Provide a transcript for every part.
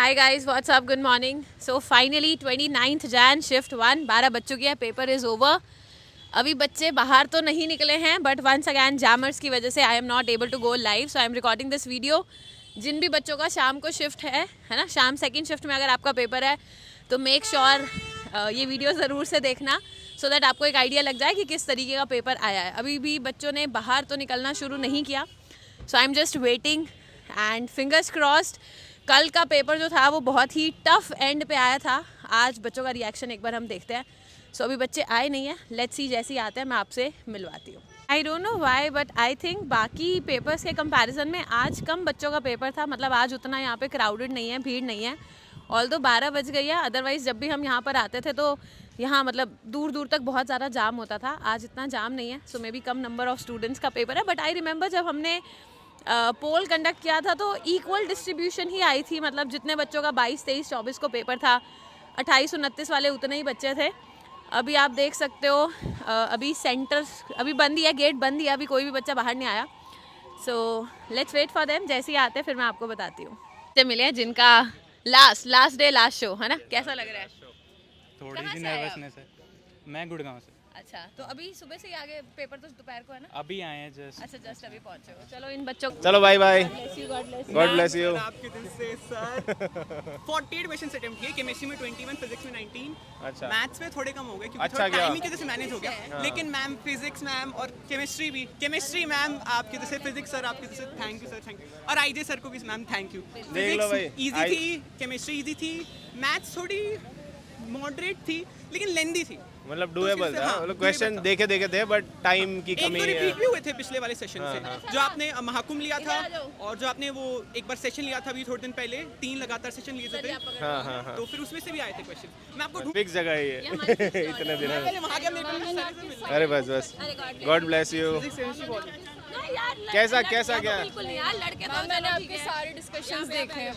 Hi guys what's up good morning so finally 29th Jain shift 1 12 बज चुकी है पेपर इज़ ओवर। अभी बच्चे बाहर तो नहीं निकले हैं बट वंस अगैन जैमर्स की वजह से I am not able to go live so I am recording this video. जिन भी बच्चों का शाम को शिफ्ट है ना, शाम सेकंड शिफ्ट में अगर आपका पेपर है तो मेक श्योर ये वीडियो ज़रूर से देखना सो दैट आपको एक आइडिया लग जाए कि किस तरीके का पेपर आया है। अभी भी बच्चों ने बाहर तो निकलना शुरू नहीं किया so I am just waiting and fingers crossed. कल का पेपर जो था वो बहुत ही टफ एंड पे आया था। आज बच्चों का रिएक्शन एक बार हम देखते हैं। सो अभी बच्चे आए नहीं हैं, लेट्स सी जैसे ही आते हैं मैं आपसे मिलवाती हूँ। I don't know why but I think बाकी पेपर्स के कंपैरिजन में आज कम बच्चों का पेपर था। मतलब आज उतना यहाँ पे क्राउडेड नहीं है, भीड़ नहीं है। ऑल्दो 12 बज गई है, अदरवाइज़ जब भी हम यहाँ पर आते थे तो यहाँ मतलब दूर दूर तक बहुत ज़्यादा जाम होता था। आज इतना जाम नहीं है सो मे बी कम नंबर ऑफ स्टूडेंट्स का पेपर है। बट आई रिमेंबर जब हमने पोल कंडक्ट किया था तो इक्वल डिस्ट्रीब्यूशन ही आई थी। मतलब जितने बच्चों का 22, 23, 24 को पेपर था 28, 29 वाले उतने ही बच्चे थे। अभी आप देख सकते हो अभी सेंटर अभी बंद ही है, गेट बंद ही है, अभी कोई भी बच्चा बाहर नहीं आया। So let's wait for them, जैसे ही आते हैं फिर मैं आपको बताती हूँ। बच्चे मिले हैं जिनका लास्ट डे लास्ट शो है ना, कैसा लग रहा है? थोड़ी सी नर्वसनेस है। मैं गुड़गांव से। अच्छा, तो अभी सुबह से ही आगे, पेपर तो दोपहर को है ना? अभी आए हैं जस्ट। अच्छा, जस्ट अभी पहुंचे हो। चलो इन बच्चों को चलो bye bye, God bless you. आपके दिल से सर 48 क्वेश्चन अटेम्प्ट किए, केमिस्ट्री में 21, फिजिक्स में 19। अच्छा, मैथ्स में थोड़े कम हो गए क्योंकि अच्छा थोड़ा क्या? टाइम ही की वजह से मैनेज हो गया। लेकिन मैम फिजिक्स मैम और केमिस्ट्री भी, केमिस्ट्री मैम आपकी वजह से, फिजिक्स सर आपकी वजह से, thank you sir, thank you. और आईजे सर को भी मैम थैंक यू। देख लो भाई, इजी थी, केमिस्ट्री इजी थी, मैथ्स थोड़ी मॉडरेट थी लेकिन लेंदी थी। मतलब डूएबल था। हाँ, मतलब क्वेश्चन देखे थे बट टाइम की एक कमी तो है। रिपीट भी हुए थे पिछले वाले सेशन से। जो आपने महाकुंभ लिया था और जो आपने वो एक बार सेशन लिया था अभी थोड़े दिन पहले, 3 लगातार सेशन लिए थे। हाँ। तो फिर उसमें से भी आए थे क्वेश्चन। मैं आपको फिक्स जगह ही है इतने दिनों में। वहाँ गया, मेरे को सारे से मिला। अरे बस गॉड ब्लेस यू। कैसा क्या? बिल्कुल नहीं यार, लड़के तो मैंने आपके सारे डिस्कशंस देखे हैं।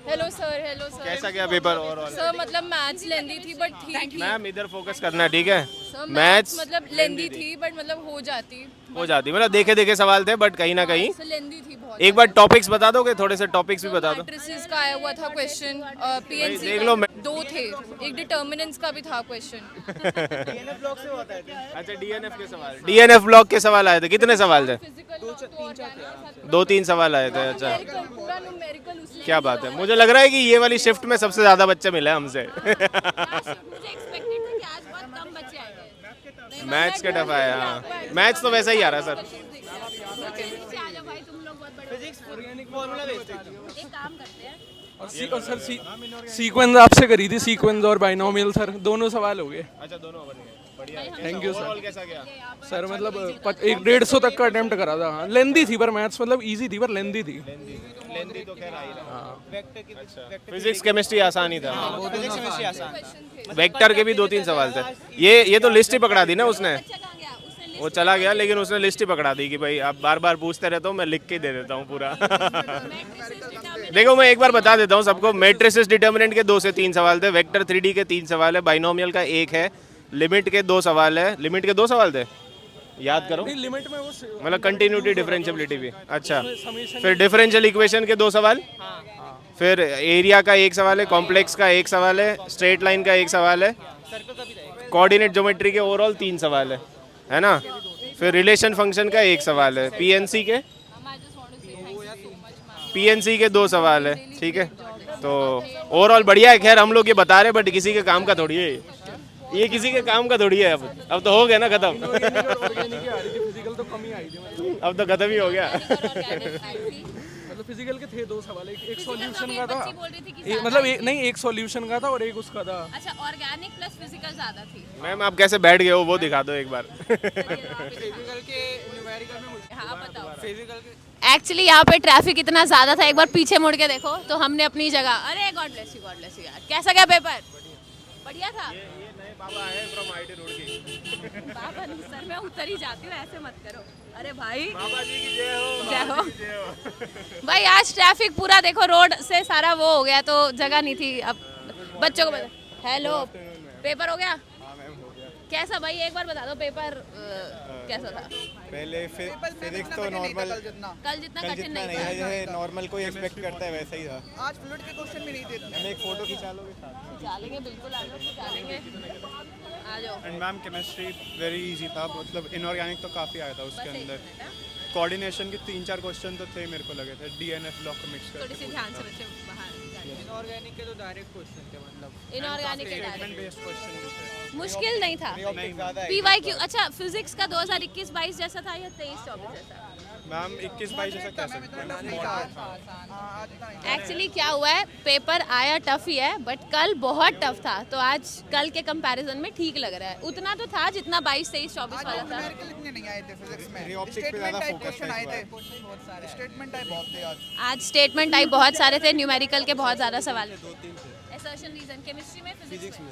Hello sir. कैसा क्या पेपर ओवरऑल? सर मतलब मैथ्स लेंदी थी बट ठीक थी। मैम इधर फोकस करना, ठीक है? सर मैथ्स मतलब लेंदी थी बट मतलब हो जाती। मतलब देखे सवाल थे बट कहीं ना कहीं। सर लेंदी थी बहुत। एक बार टॉपिक्स बता दोगे? थोड़े से टॉपिक्स भी बता दो। मैट्रिसेस का आया हुआ था क्वेश्चन, पीएनसी देख लो, 2 थे, एक डिटर्मिनेंट्स का भी था क्वेश्चन। अच्छा, डीएनएफ के सवाल, डीएनएफ ब्लॉक के सवाल आए थे। कितने सवाल थे? 2-3 सवाल आए थे। अच्छा, पूरा न्यूमेरिकल उसमें। क्या बात है। मुझे लग रहा है कि ये वाली शिफ्ट में सबसे ज्यादा बच्चे मिले हमसे। मुझे एक्सपेक्टेड था कि आज बहुत कम बच्चे आएंगे। मैथ्स का टफ आया। हाँ, मैथ्स तो वैसा ही आ रहा है सर। नीचे आ जाओ भाई, तुम लोग बहुत बड़े फिजिक्स ऑर्गेनिक फार्मूला भेजते हैं। एक काम करते हैं। और सर सीक्वेंस आपसे करी थी, सीक्वेंस और बाइनोमियल सर दोनों सवाल हो गए। अच्छा, दोनों बन गए, बढ़िया। Thank you sir. कैसा गया? सर मतलब 150 तक का अटेम्प्ट करा था। हाँ, लेंदी थी पर मैथ्स मतलब इजी थी पर लेंदी थी। लेंदी तो खैर आई रहा। अच्छा, फिजिक्स केमिस्ट्री आसान ही था। फिजिक्स केमिस्ट्री आसान। वेक्टर के भी 2-3 सवाल थे। ये तो लिस्ट ही पकड़ा दी ना उसने। वो चला गया लेकिन उसने लिस्ट ही पकड़ा दी कि भाई आप बार पूछते रहते हो, मैं लिख के दे देता हूँ पूरा। देखो मैं एक बार बता देता हूँ सबको। मैट्रिसेस डिटर्मिनेंट के 2 से 3 सवाल थे, वेक्टर 3D के 3 सवाल है, बाइनोमियल का 1 है, लिमिट के 2 सवाल है। लिमिट के 2 सवाल थे, याद करो। लिमिट में वो मतलब कंटिन्यूटी डिफरेंशियबिलिटी भी। अच्छा, फिर डिफरेंशियल इक्वेशन के 2 सवाल, फिर एरिया का 1 सवाल है, कॉम्प्लेक्स का 1 सवाल है, स्ट्रेट लाइन का 1 सवाल है, कोऑर्डिनेट ज्योमेट्री के ओवरऑल 3 सवाल है ना। फिर रिलेशन फंक्शन का 1 सवाल है, पीएनसी के 2 सवाल है, ठीक है। तो ओवरऑल बढ़िया है। खैर हम लोग ये बता रहे बट किसी के काम का थोड़ी है ये किसी के काम का थोड़ी है। अब तो हो गया ना खत्म। फिजिकल तो कम ही आई थी। अब तो खत्म ही हो गया। मतलब फिजिकल के थे 2 सवाल, एक सॉल्यूशन का था। बोल रही थी कि मतलब एक सॉल्यूशन का था और एक उसका था। अच्छा, ऑर्गेनिक प्लस फिजिकल ज्यादा थी। मैम आप कैसे बैठ गए हो वो दिखा दो एक बार। फिजिकल के न्यूमेरिकल में मुझे हाँ बताओ। फिजिकल के एक्चुअली यहाँ पे ट्रैफिक इतना ज्यादा था, एक बार पीछे मुड़ के देखो तो हमने अपनी जगह। अरे गॉड ब्लेस यू यार। कैसा गया पेपर? बढ़िया था। ये नए बाबा आए फ्रॉम आईटी रोड की। बाबा नहीं सर, मैं उतर ही जाती हूँ, ऐसे मत करो। अरे भाई बाबा जी की जय हो। जय हो। भाई आज ट्रैफिक पूरा देखो, रोड से सारा वो हो गया तो जगह नहीं थी। अब बच्चों को हेलो, पेपर हो गया? कैसा भाई एक बार बता दो पेपर कैसा था? पहले फिजिक्स तो नॉर्मल कल जितना कठिन नहीं नहीं था। है, ये नॉर्मल कोई एक्सपेक्ट करता है वैसा ही था। आज फ्लूइड के क्वेश्चन भी नहीं देते। हमें एक फोटो खिंचा लोगे साथ? खिंचा लेंगे बिल्कुल, आप लोग खिंचा लेंगे। आ जाओ। And ma'am chemistry very easy था, मतलब इनऑर्गेनिक तो काफ़ी आया था उसके बस एक अंदर। मिनट, हाँ। कोऑर्डिनेशन के 3-4 क्वेश्चन तो थे मेरे को लगे थे, डीएनएफ ब्लॉक को मिक्स थोड़ी करके। सी ध्यान से बच्चे बाहर निकालिए। इनऑर्गेनिक के तो डायरेक्ट क्वेश्चन थे, मतलब इनऑर्गेनिक के स्टेटमेंट डायरेक्ट बेस्ड क्वेश्चन भी थे। मुश्किल नहीं था। ज़्यादा है। पीवाईक्यू अच्छा फिजिक्स का 2021-22 जैसा था या 23-24 जैसा? मैम 21-22 जैसा कह सकते हैं। एक्चुअली क्या हुआ है, पेपर आया टफ ही है बट कल बहुत टफ था, तो आज कल के कंपैरिजन में ठीक लग रहा है। उतना तो था जितना 22-23-24 वाला था। इतने नहीं आए थे फिजिक्स में। Reoptics पे ज़्यादा focus था इस बार। बहुत सारे स्टेटमेंट टाइप बहुत थे आज। आज स्टेटमेंट टाइप बहुत सारे थे, न्यूमेरिकल के बहुत ज़्यादा सवाल थे। असर्शन रीजन केमिस्ट्री में, फिजिक्स में।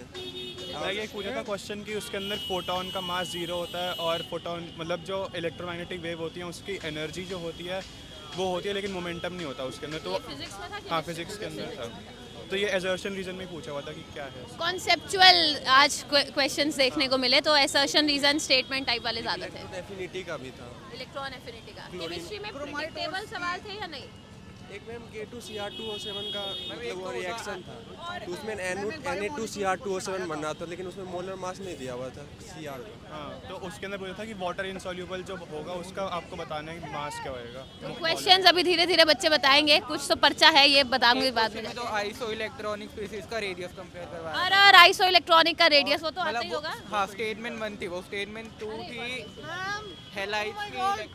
मैं ये पूछा था क्वेश्चन कि उसके अंदर फोटोन का मास 0 होता है और फोटोन मतलब जो इलेक्ट्रोमैग्नेटिक वेव होती है उसकी एनर्जी जो होती है वो होती है, लेकिन मोमेंटम नहीं होता उसके अंदर। तो फिजिक्स में था हाँ, फिजिक्स के अंदर था। तो ये असर्शन रीजन में पूछा हुआ था कि क्या है। कॉन्सेप्चुअल आज क्वेश्चंस देखने को मिले, तो असर्शन रीजन स्टेटमेंट टाइप वाले ज़्यादा थे। एफिनिटी का भी था। इलेक्ट्रॉन एफिनिटी का। केमिस्ट्री में प्रेडिक्टेबल सवाल थे या नहीं? एक मैम K2Cr2O7 का मतलब वो रिएक्शन था, तो उसमें Na2Cr2O7 बन रहा था, लेकिन उसमें मोलर मास नहीं दिया हुआ था Cr का। हाँ, तो उसके अंदर पूछा था कि वाटर इनसॉल्यूबल जो होगा उसका आपको बताना है कि मास क्या होएगा। क्वेश्चंस अभी धीरे धीरे बच्चे बताएंगे, कुछ तो पर्चा है ये बताऊंगी बाद में। तो आइसो इलेक्ट्रॉनिक स्पीसीज का रेडियस कंपेयर करवाया। और आइसो इलेक्ट्रॉनिक का रेडियस वो तो आता ही होगा। हाँ, स्टेटमेंट 1 थी, वो स्टेटमेंट 2 थी हेलाइट की।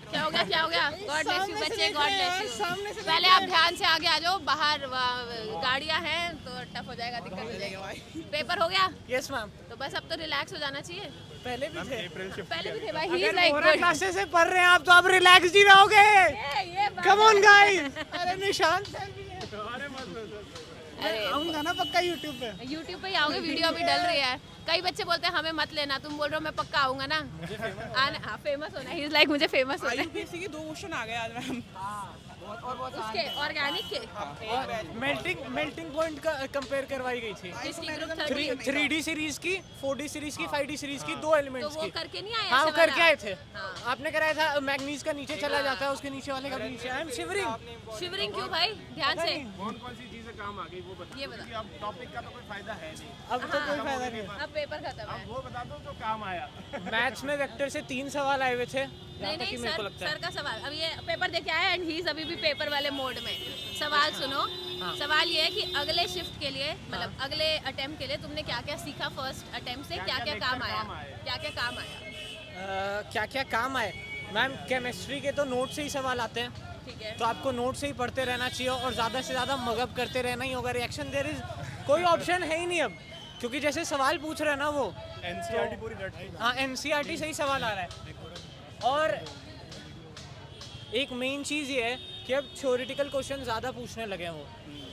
क्या हो गया, क्या हो गया? गॉड ब्लेस यू बच्चे, गॉड ब्लेस यू। पहले आप ध्यान से आगे आ जाओ, बाहर गाड़ियां हैं तो टफ हो जाएगा, दिक्कत हो जाएगी। पेपर हो गया? Yes ma'am. तो बस अब तो रिलैक्स हो जाना चाहिए। पहले भी थे। अप्रैल शिफ्ट पहले भी थे भाई, ही इज लाइक क्लासेस से पढ़ रहे हैं आप तो आप रिलैक्स ही रहोगे। ये कम ऑन गाइस। अरे निशांत अरे आऊंगा ना पक्का यूट्यूब पे। YouTube पे ही आओगे, वीडियो अभी डल रही है। कई बच्चे बोलते हैं हमें मत लेना, तुम बोल रहे हो मैं पक्का आऊंगा ना। आना, हाँ फेमस होना, ही इज लाइक मुझे फेमस होना है। यूपीएससी के 2 क्वेश्चन आ गए आज मैम। उसके ऑर्गेनिक के मेल्टिंग पॉइंट का कंपेयर करवाई गई थी। किसकी ग्रुप 30 3D सीरीज की, 4D सीरीज की, 5D सीरीज की 2 तो एलिमेंट्स वो की। करके नहीं आया? हाँ, वो ऐसा करके वाला? आए थे। हाँ। आपने कराया था मैग्नीज का नीचे चला जाता है, उसके नीचे वाले का भी नीचे। I am shivering. शिवरिंग क्यों भाई? ध्यान से कौन सी चीजें काम आ गई वो बता, ये बता। क्योंकि अब टॉपिक का तो कोई फायदा है नहीं। अब तो कोई फायदा नहीं है। अब पेपर खत्म है। वो बता दो जो काम आया। मैथ्स में वेक्टर से 3 सवाल आए हुए थे। नहीं नहीं सर का सवाल, अब ये पेपर देखे आया एंड ही इज अभी भी पेपर वाले मोड में। सवाल सुनो। सवाल ये है कि अगले शिफ्ट के लिए, मतलब अगले अटेम्प्ट के लिए तुमने क्या क्या सीखा फर्स्ट अटेम्प्ट से, क्या क्या काम आया, क्या क्या काम आया? क्या क्या काम आए मैम? केमिस्ट्री के तो नोट से ही सवाल आते हैं, ठीक है। तो आपको नोट से ही पढ़ते रहना चाहिए और ज़्यादा से ज़्यादा मगअप करते रहना ही होगा। रिएक्शन देयर इज कोई ऑप्शन है ही नहीं अब, क्योंकि जैसे सवाल पूछ रहे हैं ना वो एनसीईआरटी पूरी रट गई। हाँ, एनसीईआरटी से ही सवाल आ रहा है। और एक मेन चीज़ ये है कि अब थ्योरेटिकल क्वेश्चन ज़्यादा पूछने लगे हैं वो,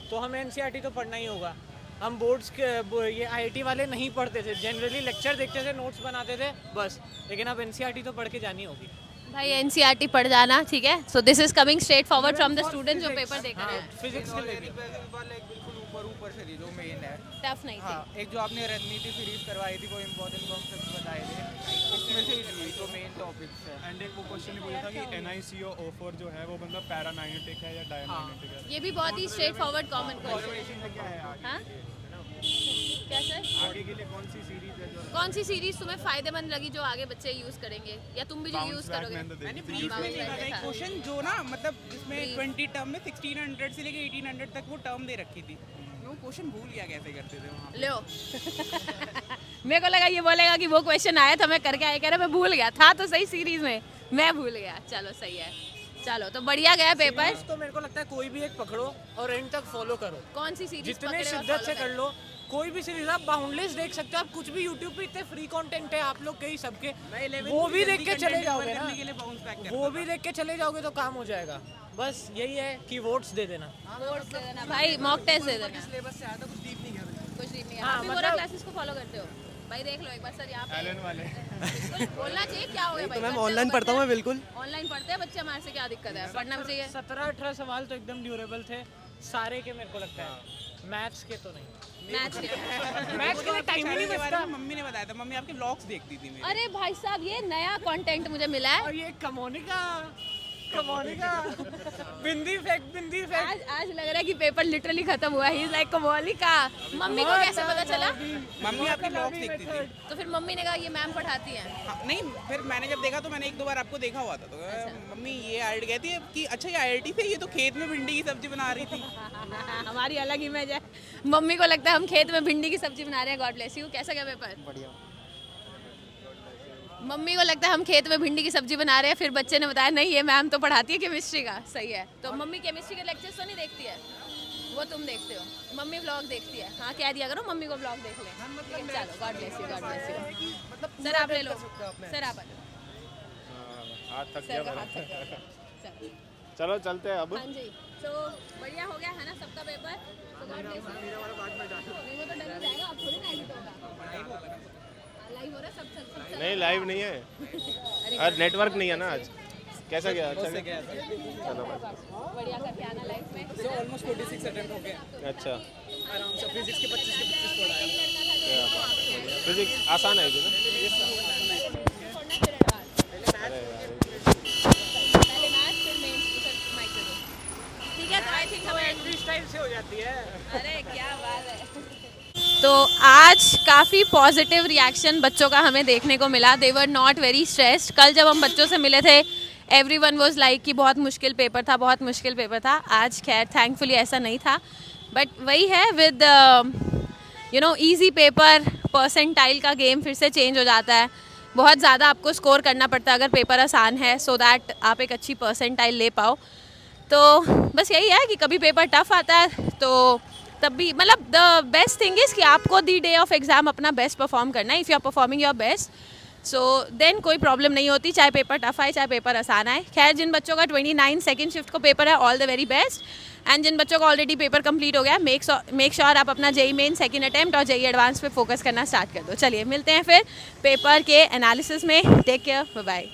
तो हमें एनसीईआरटी तो पढ़ना ही होगा। हम बोर्ड्स के ये आईआईटी वाले नहीं पढ़ते थे, जनरली लेक्चर देखते थे, नोट्स बनाते थे बस, लेकिन अब एनसीईआरटी तो पढ़ के जानी होगी। भाई एनसीईआरटी पढ़ जाना, ठीक है। So this is coming straight forward from the student जो पेपर देख रहे हैं। फिजिक्स के लिए भी। बिल्कुल ऊपर से थी जो मेन है। टफ नहीं हाँ, थी। एक जो आपने रणनीति सीरीज करवाई थी वो इम्पोर्टेंट कॉन्सेप्ट बताए थे, उसमें से ही थी जो मेन टॉपिक्स है। एंड एक वो क्वेश्चन भी पूछा था कि NiCO4 जो है वो मतलब पैरामैग्नेटिक है या डायमैग्नेटिक है। ये भी बहुत ही स्ट्रेट फॉरवर्ड कॉमन क्वेश्चन। क्या है आगे? हाँ क्या सर? आगे के लिए कौन सी सीरीज है जो कौन सी सीरीज तुम्हें फायदेमंद लगी जो आगे बच्चे यूज करेंगे, या तुम भी जो Bounce यूज back करोगे? मैंने तो देखी थी। ब्रीफ में नहीं था एक क्वेश्चन जो ना मतलब जिसमें Brief. 20 टर्म में 1600 से लेके 1800 तक वो टर्म दे रखी थी। वो क्वेश्चन भूल गया कैसे करते थे वहाँ। लो मेरे को लगा ये बोलेगा कि वो क्वेश्चन आया था मैं करके आया, कह रहा मैं भूल गया था, तो सही सीरीज में मैं भूल गया। चलो सही है, चलो तो बढ़िया गया पेपर। तो मेरे को लगता है कोई भी एक पकड़ो और एंड तक फॉलो करो, कौन सी सीरीज जितने शिद्दत से कर लो। कोई भी सीरीज आप बाउंडलेस देख सकते हो, आप कुछ भी यूट्यूब पे इतने फ्री कंटेंट है आप लोग के ही सबके, वो भी देख के चले जाओगे ना, के लिए बाउंस बैक वो भी देख के चले जाओगे तो काम हो जाएगा। बस यही है कि वोट्स दे देना। वोट्स दे देना भाई, मॉक टेस्ट दे देना। सिलेबस से आया था, कुछ डीप नहीं कर कुछ नहीं है। हाँ, आप भी मतलब- बोरा क्लासेस को फॉलो करते हो भाई? देख लो एक बार सर यहाँ पे एलन वाले। बिल्कुल बोलना चाहिए। क्या हो गया भाई? मैम ऑनलाइन पढ़ता हूँ मैं बिल्कुल। ऑनलाइन पढ़ते हैं बच्चे, हमारे से क्या दिक्कत है? पढ़ना भी चाहिए। 17-18 सवाल तो एकदम ड्यूरेबल थे सारे के, मेरे को लगता है। मैथ्स के तो नहीं, मैथ्स के मैथ्स के लिए टाइम ही नहीं बचता। मम्मी ने बताया था, मम्मी आपके व्लॉग्स देखती थी मेरे। अरे भाई साहब, ये नया कंटेंट मुझे मिला है। और ये कमोनिका बिंदी फेंक। आज लग रहा है कि पेपर लिटरली खत्म हुआ है। He is like Komolika. Mummy को कैसे पता चला? मम्मी आपके व्लॉग्स देखती थी। तो फिर मम्मी ने कहा ये मैम पढ़ाती हैं। हाँ, नहीं, फिर मैंने जब देखा तो मैंने 1-2 बार आपको देखा हुआ था, तो मम्मी ये IIT कहती है कि अच्छा ये IIT से, ये तो खेत में भिंडी की सब्जी बना रही थी। हमारी अलग इमेज है। मम्मी को लगता है हम खेत में भिंडी की सब्जी बना रहे हैं। God bless you. कैसा गया पेपर? बढ़िया। मम्मी को लगता है हम खेत में भिंडी की सब्जी बना रहे हैं, फिर बच्चे ने बताया नहीं ये मैम तो पढ़ाती है केमिस्ट्री का। सही है। तो मम्मी केमिस्ट्री के लेक्चर्स तो नहीं देखती है, वो तुम देखते हो। मम्मी व्लॉग देखती है। हाँ, कह दिया करो मम्मी को व्लॉग देख ले। ठीक है, चलो, God bless you, God bless you. Sir आप ले लो, सर आप आ जाओ। हाथ थक सर गया का हाथ मेरा। थक गया। चलो। चलो चलते हैं अब। हाँ जी, तो बढ़िया हो गया है ना सबका पेपर? तो गॉड ब्लेस यू। नहीं, वो तो डर ही जाएगा, अब थोड़ी ना एडिट होगा। लाइव हो रहा है सब सब। नहीं लाइव नहीं है, और नेटवर्क नहीं है ना आज। कैसा गया? अच्छा गया। चलो बढ़िया करके आना लाइफ में। सो ऑलमोस्ट 46 अटेम्प्ट हो गए अच्छा। आराम से। फिजिक्स के 25 के 25 पढ़ा है। फिजिक्स आसान है ना? पहले मैथ्स फिर मेंस, फिर माइक पे दो। ठीक है, तो आई थिंक हमें फ्री स्टाइल से हो जाती है। अरे क्या बात है। तो आज काफ़ी पॉजिटिव रिएक्शन बच्चों का हमें देखने को मिला। दे वर नॉट वेरी स्ट्रेस्ड। कल जब हम बच्चों से मिले थे, एवरीवन वाज लाइक कि बहुत मुश्किल पेपर था, बहुत मुश्किल पेपर था। आज खैर थैंकफुली ऐसा नहीं था, बट वही है विद ईजी पेपर, परसेंटाइल का गेम फिर से चेंज हो जाता है। बहुत ज़्यादा आपको स्कोर करना पड़ता है अगर पेपर आसान है, सो दैट आप एक अच्छी परसेंटाइल ले पाओ। तो बस यही है कि कभी पेपर टफ आता है तो तब भी मतलब द बेस्ट थिंग इज़ कि आपको दी डे ऑफ एग्ज़ाम अपना बेस्ट परफॉर्म करना है। If you are performing your best, so then कोई प्रॉब्लम नहीं होती, चाहे पेपर टफ आए चाहे पेपर आसान आए। खैर जिन बच्चों का 29 सेकेंड शिफ्ट को पेपर है, all the very best. And जिन बच्चों का ऑलरेडी पेपर कंप्लीट हो गया, मेक श्योर आप अपना जेई मेन सेकेंड अटेम्प्ट और जेई एडवांस पे फोकस करना स्टार्ट कर दो। चलिए मिलते हैं फिर पेपर के एनालिसिस में। Take care, bye bye.